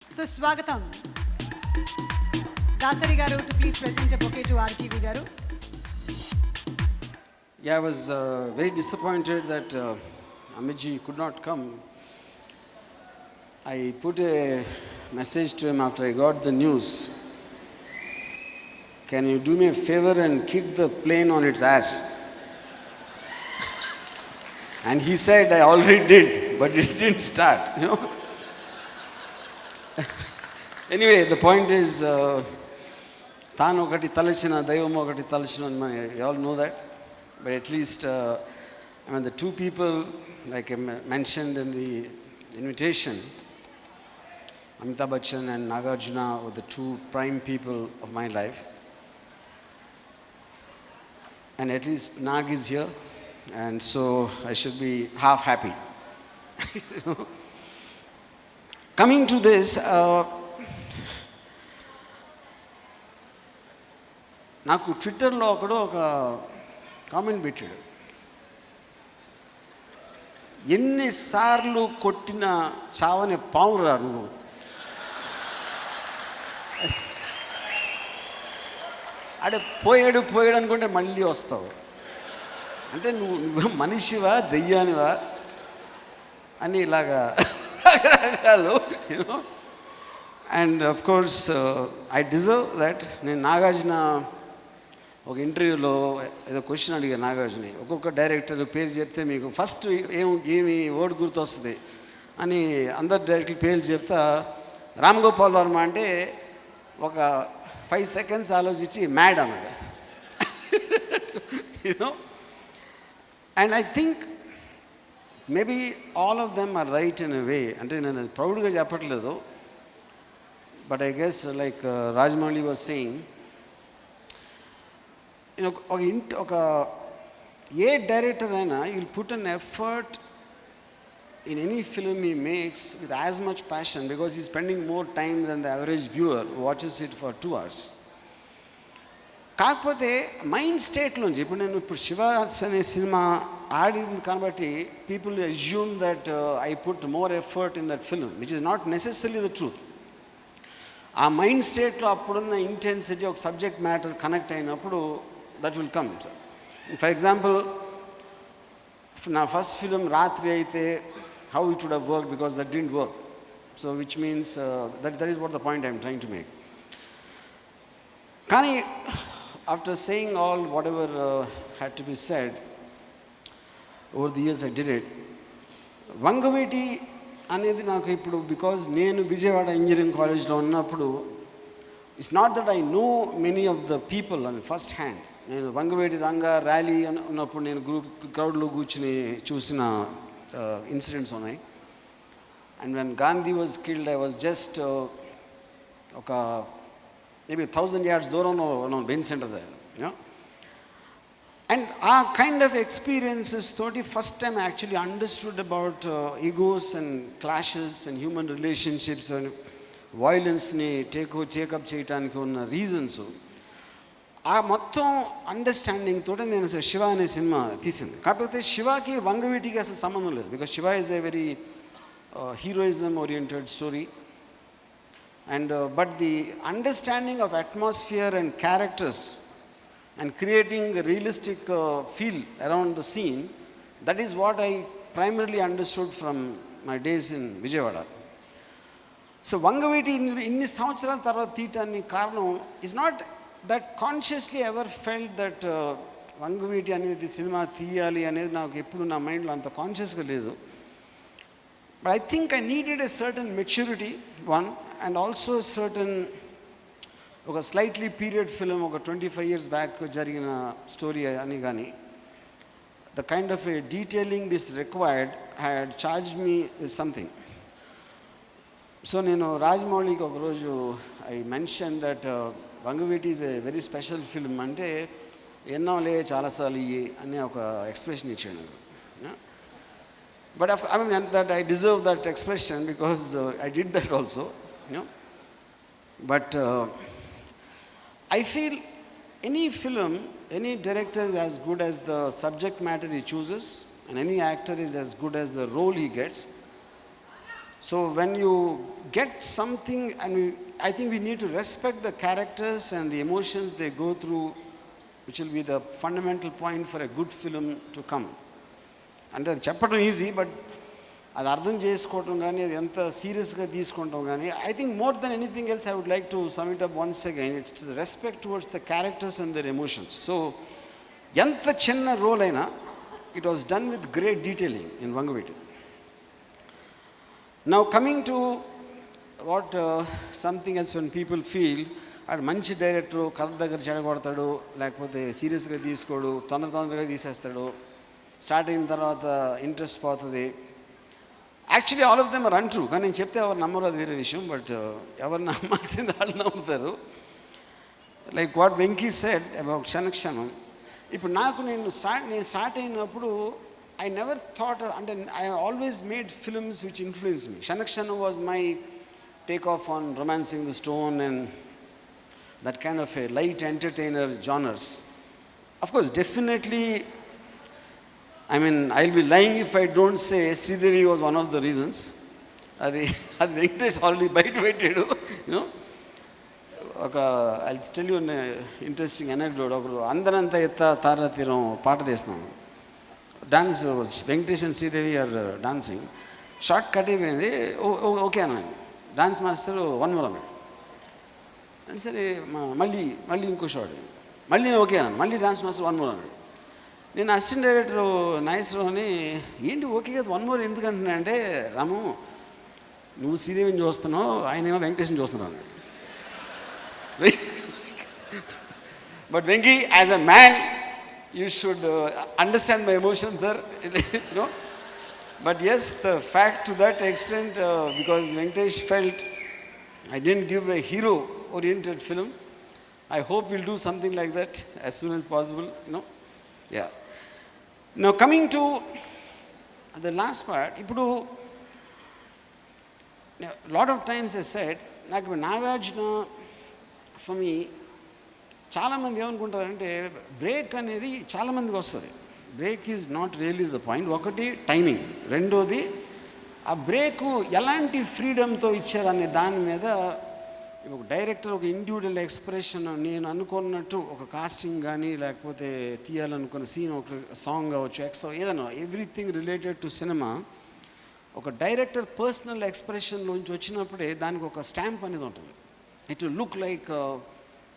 So, Swagatam. Dasari garu to please present a bouquet to RGV garu. Yeah, I was very disappointed that Amiji could not come. I put a message to him after I got the news. Can you do me a favor and kick the plane on its ass? And he said, I already did, but it didn't start, Anyway, the point is, Tanu okati talachina, Daivam okati talachina, you all know that. But at least, the two people, like I mentioned in the invitation, Amitabh Bachchan and Nagarjuna were the two prime people of my life. And at least Nag is here, and so I should be half happy. Coming to this, నాకు ట్విట్టర్లో ఒకడు ఒక comment పెట్టాడు, ఎన్నిసార్లు కొట్టిన చావని పావురా నువ్వు. అడే పోయాడు అనుకుంటే మళ్ళీ వస్తావు, అంటే నువ్వు మనిషివా దెయ్యానివా అని ఇలాగా రకరకాలు and of course I deserve that. నేను నాగార్జున ఒక ఇంటర్వ్యూలో ఏదో క్వశ్చన్ అడిగాను నాగార్జుని, ఒక్కొక్క డైరెక్టర్ పేరు చెప్తే మీకు ఫస్ట్ ఏమి వర్డ్ గుర్తొస్తుంది అని అందరు డైరెక్టర్ పేర్లు చెప్తా రామ్ గోపాల్ వర్మ అంటే ఒక 5 seconds ఆలోచించి మ్యాడ్ అన్నాడు. And I think maybe all of them are right in a way. అంటే నేను అది ప్రౌడ్గా చెప్పట్లేదు, but I guess like Rajamouli was saying, ఒక ఏ డైరెక్టర్ అయినా will put an effort in any film he makes with as much passion because he's spending more time than the average viewer who watches it for 2 hours. కాకపోతే mind స్టేట్లోంచి ఇప్పుడు శివ అనే cinema ఆడింది కాబట్టి people assume that I put more effort in that film which is not necessary the truth. ఆ mind స్టేట్లో అప్పుడున్న intensity ఒక subject matter connect అయినప్పుడు that will come. For example నా ఫస్ట్ ఫిలిం రాత్రి అయితే how it would have worked, because that didn't work. So which means that is what the point I'm trying to make. Kani, after saying all whatever had to be said, over the years I did it. Vangaveeti అనేది నాకు ఇప్పుడు because నేను Vijayawada engineering కాలేజ్లో ఉన్నప్పుడు it's not that I know many of the people and first hand. నేను Vangaveeti Ranga rally ఉన్నప్పుడు నేను క్రౌడ్లో కూర్చుని చూసిన ఇన్సిడెంట్స్ ఉన్నాయి. And when Gandhi was killed I was just ఒక మేబీ 1000 yards దూరంలో ఉన్నాం బెన్ సెంటర్ దగ్గర. అండ్ ఆ కైండ్ ఆఫ్ ఎక్స్పీరియన్సెస్ తోటి first time actually understood about egos and clashes and human relationships and వయలెన్స్ని టేకప్ చేయడానికి ఉన్న రీజన్స్, ఆ మొత్తం అండర్స్టాండింగ్ తోటి నేను శివ అనే సినిమా తీసింది. కాకపోతే శివకి వంగవీటికి అసలు సంబంధం లేదు, because Shiva is a very heroism oriented story. And but the understanding of atmosphere and characters and creating a realistic feel around the scene, that is what I primarily understood from my days in Vijayawada. So Vangaveeti inni samvatsaraల తర్వాత తీయటానికి కారణం is not that consciously ever felt that Vangaveeti అనేది cinema తీయాలి అనేది నాకు ఎప్పుడు నా మైండ్లో అంత కాన్షియస్గా లేదు. But I think I needed a certain maturity, one, and also a certain ఒక స్లైట్లీ పీరియడ్ ఫిలిం ఒక 25 years బ్యాక్ జరిగిన స్టోరీ అని కానీ the kind of A detailing this required had charge me with something. So నేను రాజమౌళికి ఒకరోజు I mention that Vangaveeti is a very special film అంటే ఎన్నోలే చాలాసార్లు ఇయ్యి అనే ఒక ఎక్స్ప్రెషన్ ఇచ్చాడు. But I mean that I deserve that expression because I did that also. But I feel any film, any director is as good as the subject matter he chooses, and any actor is as good as the role he gets. So when you get something, and I think we need to respect the characters and the emotions they go through, which will be the fundamental point for a good film to come. అంటే అది చెప్పడం easy, but అది అర్థం చేసుకోవటం కానీ అది ఎంత సీరియస్గా తీసుకుంటాం కానీ, I think more than anything else I would like to sum it up once again, it's respect towards the characters and their emotions. So ఎంత చిన్న రోల్ అయినా it was done with great detailing in Vangaveeti. Now coming to what something else when people feel ఆడు మంచి director, కథ దగ్గర చెడగొడతాడు, లేకపోతే సీరియస్గా తీసుకోడు, తొందరగా తీసేస్తాడు, స్టార్ట్ అయిన తర్వాత ఇంట్రెస్ట్ పోతుంది. Actually all of them are untrue, కానీ నేను చెప్తే ఎవరు నమ్మరు, అది వేరే విషయం. బట్ ఎవరు నమ్మాల్సింది వాళ్ళు నమ్ముతారు. Like what Venky said about Kshanakshanam. ఇప్పుడు నేను స్టార్ట్ అయినప్పుడు ఐ నెవర్ థాట్, అంటే I always made films which influence me. Kshanakshanam was my take off on romancing the stone and that kind of a light entertainer genres. Of course, definitely, I mean, I'll be lying if I don't say Sridevi was one of the reasons. అది Venkatesh already బయట పెట్టాడు. You know, I'll tell you an interesting anecdote. ఒకరు అందరంతా ఎత్త తారా తీరం పాట తీస్తున్నాం, dance Venkatesh and Sridevi are dancing. Short cut అయిపోయింది, okay అన్నాను. డాన్స్ మాస్టర్ వన్ మోర్ అన్నాడు. అంటే సరే మళ్ళీ ఇంకో షార్ట్, మళ్ళీ నేను ఓకే అన్నాను. మళ్ళీ డాన్స్ మాస్టర్ వన్ మోర్ అన్నాడు. నేను అసిస్టెంట్ డైరెక్టర్ నాగేశ్వరరావుని, ఏంటి ఓకే కదా వన్ మోర్ ఎందుకు అంటున్నా అంటే, రాము నువ్వు శ్రీదేవిని చూస్తున్నావు, ఆయన ఏమో వెంకటేష్ని చూస్తున్నావు. But Venky, as a man you should understand my emotions sir. No, but yes, the fact to that extent, because Venkatesh felt I didn't give a hero-oriented film. I hope we'll do something like that as soon as possible, you know. Yeah. Now coming to the last part, ఇప్పుడు lot of times I said, నాకు Nagarjuna for me, చాలామంది ఏమనుకుంటారంటే break అనేది చాలామందికి వస్తుంది. Break is not really the point. ఒకటి timing, రెండోది ఆ బ్రేకు ఎలాంటి ఫ్రీడమ్తో ఇచ్చారనే దాని మీద. ఒక డైరెక్టర్ ఒక ఇండివిజువల్ ఎక్స్ప్రెషన్, నేను అనుకున్నట్టు ఒక కాస్టింగ్ కానీ, లేకపోతే తీయాలనుకున్న సీన్, ఒక సాంగ్ కావచ్చు, ఏదైనా ఎవ్రీథింగ్ రిలేటెడ్ టు సినిమా, ఒక డైరెక్టర్ పర్సనల్ ఎక్స్ప్రెషన్లోంచి వచ్చినప్పుడే దానికి ఒక స్టాంప్ అనేది ఉంటుంది. It will look like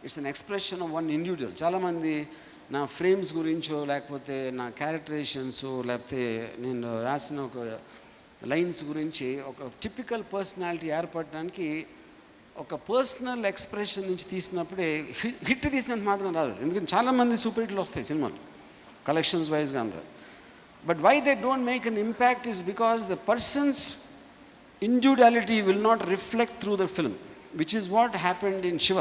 it's an expression of one individual. చాలామంది నా ఫ్రేమ్స్ గురించో, లేకపోతే నా క్యారెక్టరైజేషన్స్, లేకపోతే నేను రాసిన ఒక లైన్స్ గురించి ఒక టిపికల్ పర్సనాలిటీ ఏర్పడడానికి ఒక పర్సనల్ ఎక్స్ప్రెషన్ నుంచి తీసినప్పుడే హిట్ తీసినట్టు మాత్రం రాదు. ఎందుకంటే చాలామంది సూపర్ హిట్లు వస్తాయి సినిమాలు కలెక్షన్స్ వైజ్గా అందరు. But why they don't make an impact is because the persons individuality will not reflect through the film, which is what happened in Shiva.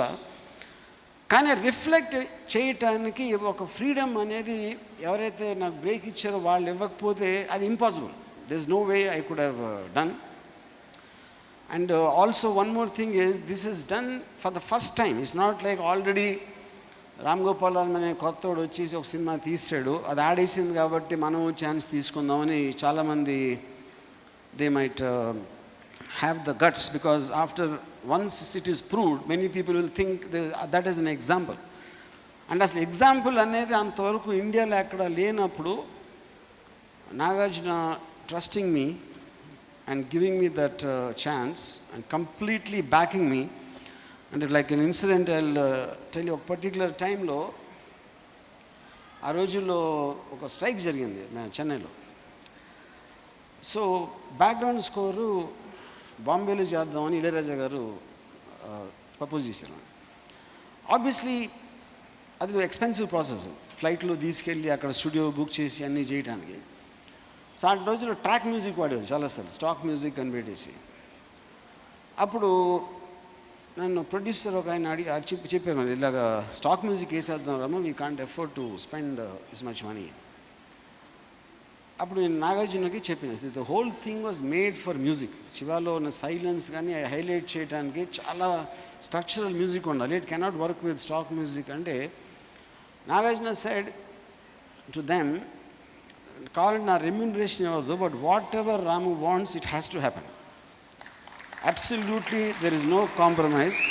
కానీ రిఫ్లెక్ట్ చేయటానికి ఒక ఫ్రీడమ్ అనేది ఎవరైతే నాకు బ్రేక్ ఇచ్చారో వాళ్ళు ఇవ్వకపోతే అది impossible. There's no way I could have done. And also one more thing is, this is done for the first time. It's not like already Gopal Varma అనే కొత్తోడు వచ్చేసి ఒక సినిమా తీసాడు, అది ఆడేసింది కాబట్టి మనం ఛాన్స్ తీసుకుందామని చాలామంది they might have the guts, because after once it is proved, many people will think that is an example. And అసలు ఎగ్జాంపుల్ అనేది అంతవరకు ఇండియాలో ఎక్కడ లేనప్పుడు Nagarjuna trusting me and giving me that chance and completely backing me. And like an incident, I'll tell you, a particular time lo ఆ రోజుల్లో ఒక strike జరిగింది చెన్నైలో. సో బ్యాక్గ్రౌండ్ స్కోరు బాంబేలో చేద్దామని ఇళయరాజా గారు ప్రపోజ్ చేశారు. ఆబ్వియస్లీ అది ఎక్స్పెన్సివ్ ప్రాసెస్, ఫ్లైట్లో తీసుకెళ్ళి అక్కడ స్టూడియో బుక్ చేసి అన్నీ చేయడానికి. సో ఆ రోజుల్లో ట్రాక్ మ్యూజిక్ వాడేవారు చాలాసార్లు, స్టాక్ మ్యూజిక్ అని పెట్టేసి. అప్పుడు నన్ను ప్రొడ్యూసర్ ఒక ఆయన చెప్పాను, ఇలాగా స్టాక్ మ్యూజిక్ వేసేద్దాం రమ్మ, we can't afford to spend is much money. అప్పుడు నేను నాగార్జునకి చెప్పాను, the whole thing was made for music. శివాలో ఉన్న సైలెన్స్ కానీ హైలైట్ చేయడానికి చాలా స్ట్రక్చరల్ మ్యూజిక్ ఉండాలి, it cannot work with stock music. అంటే నాగార్జున సైడ్ టు దెమ్, కావాలంటే నా రెమ్యూనరేషన్ ఇవ్వద్దు, but whatever Ramu wants it has to happen. absolutely there is no compromise.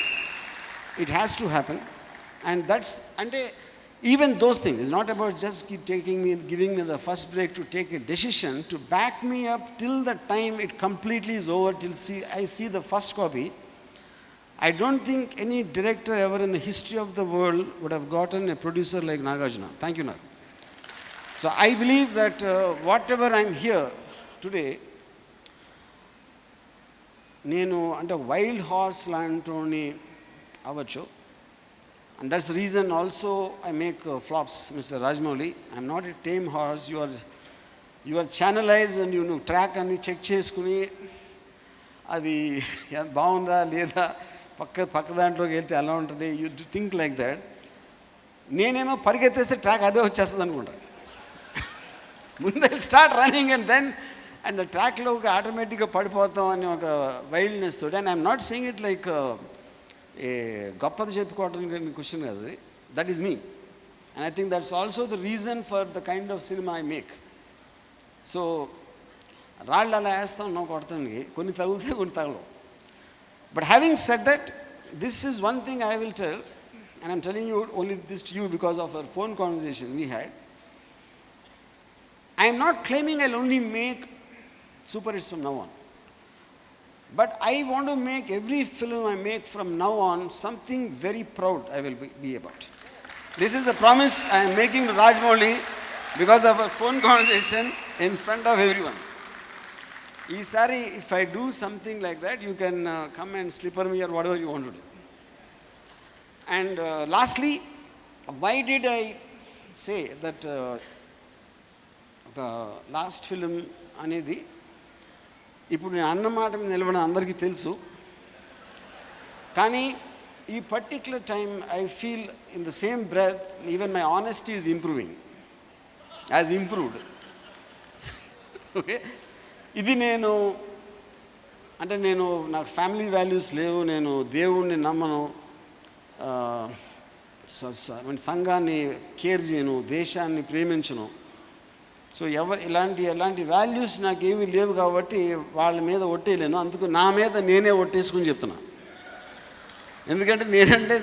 It has to happen. And that's, and even those things, it's not about just giving me the first break to take a decision, to back me up till the time it completely is over, till I see the first copy. I don't think any director ever in the history of the world would have gotten a producer like Nagarjuna. Thank you, Nag. So I believe that whatever I'm here today, నేను అంటే wild horse లాంటి అవ్వచ్చు. And that's the reason also I make flops, Mr. Rajmouli. I'm not a tame horse. You are channelized and you track and check చేసుకుని అది బాగుందా లేదా పక్క దాంట్లోకి వెళ్తే ఎలా ఉంటుంది, యూ థింక్ లైక్ దట్. నేనేమో పరిగెత్తేస్తే ట్రాక్ అదే వచ్చేస్తుంది అనుకుంటా. ముందు స్టార్ట్ రన్నింగ్ అండ్ ద ట్రాక్లో ఒక ఆటోమేటిక్గా పడిపోతాం అని ఒక వైల్డ్నెస్ తోటి. And I'm not saying it like ఏ గొప్పది చెప్పుకోవడానికి క్వశ్చన్ కాదు, that is me. And I think that's also the reason for the kind of cinema I make. So రాళ్ళు అలా వేస్తాం, నో కొడతానికి కొన్ని తగులుతాయి, కొన్ని తగలవు. But having said that, this is one thing I will tell, and I'm telling you only this to you because of our phone conversation we had. I am not claiming I'll only make super hits from now on. But I want to make every film I make from now on something very proud I will be about. This is a promise I am making to Rajmouli because of our phone conversation in front of everyone. Sorry, if I do something like that, you can come and slipper me or whatever you want to do. And lastly, why did I say that the last film అనేది ఇప్పుడు నేను అన్నమాట మీద నిలబడిన అందరికీ తెలుసు. కానీ ఈ particular time I feel in the same breath even my honesty is improving, as improved. Okay, ఇది నేను నాకు ఫ్యామిలీ వాల్యూస్ లేవు, నేను దేవుణ్ణి నమ్మను, సంఘాన్ని కేర్ చేయను, దేశాన్ని ప్రేమించను. సో ఎలాంటి వాల్యూస్ నాకేమీ లేవు కాబట్టి వాళ్ళ మీద ఒట్టేయలేను. అందుకు నా మీద నేనే ఒట్టేసుకుని చెప్తున్నా. ఎందుకంటే నేనంటే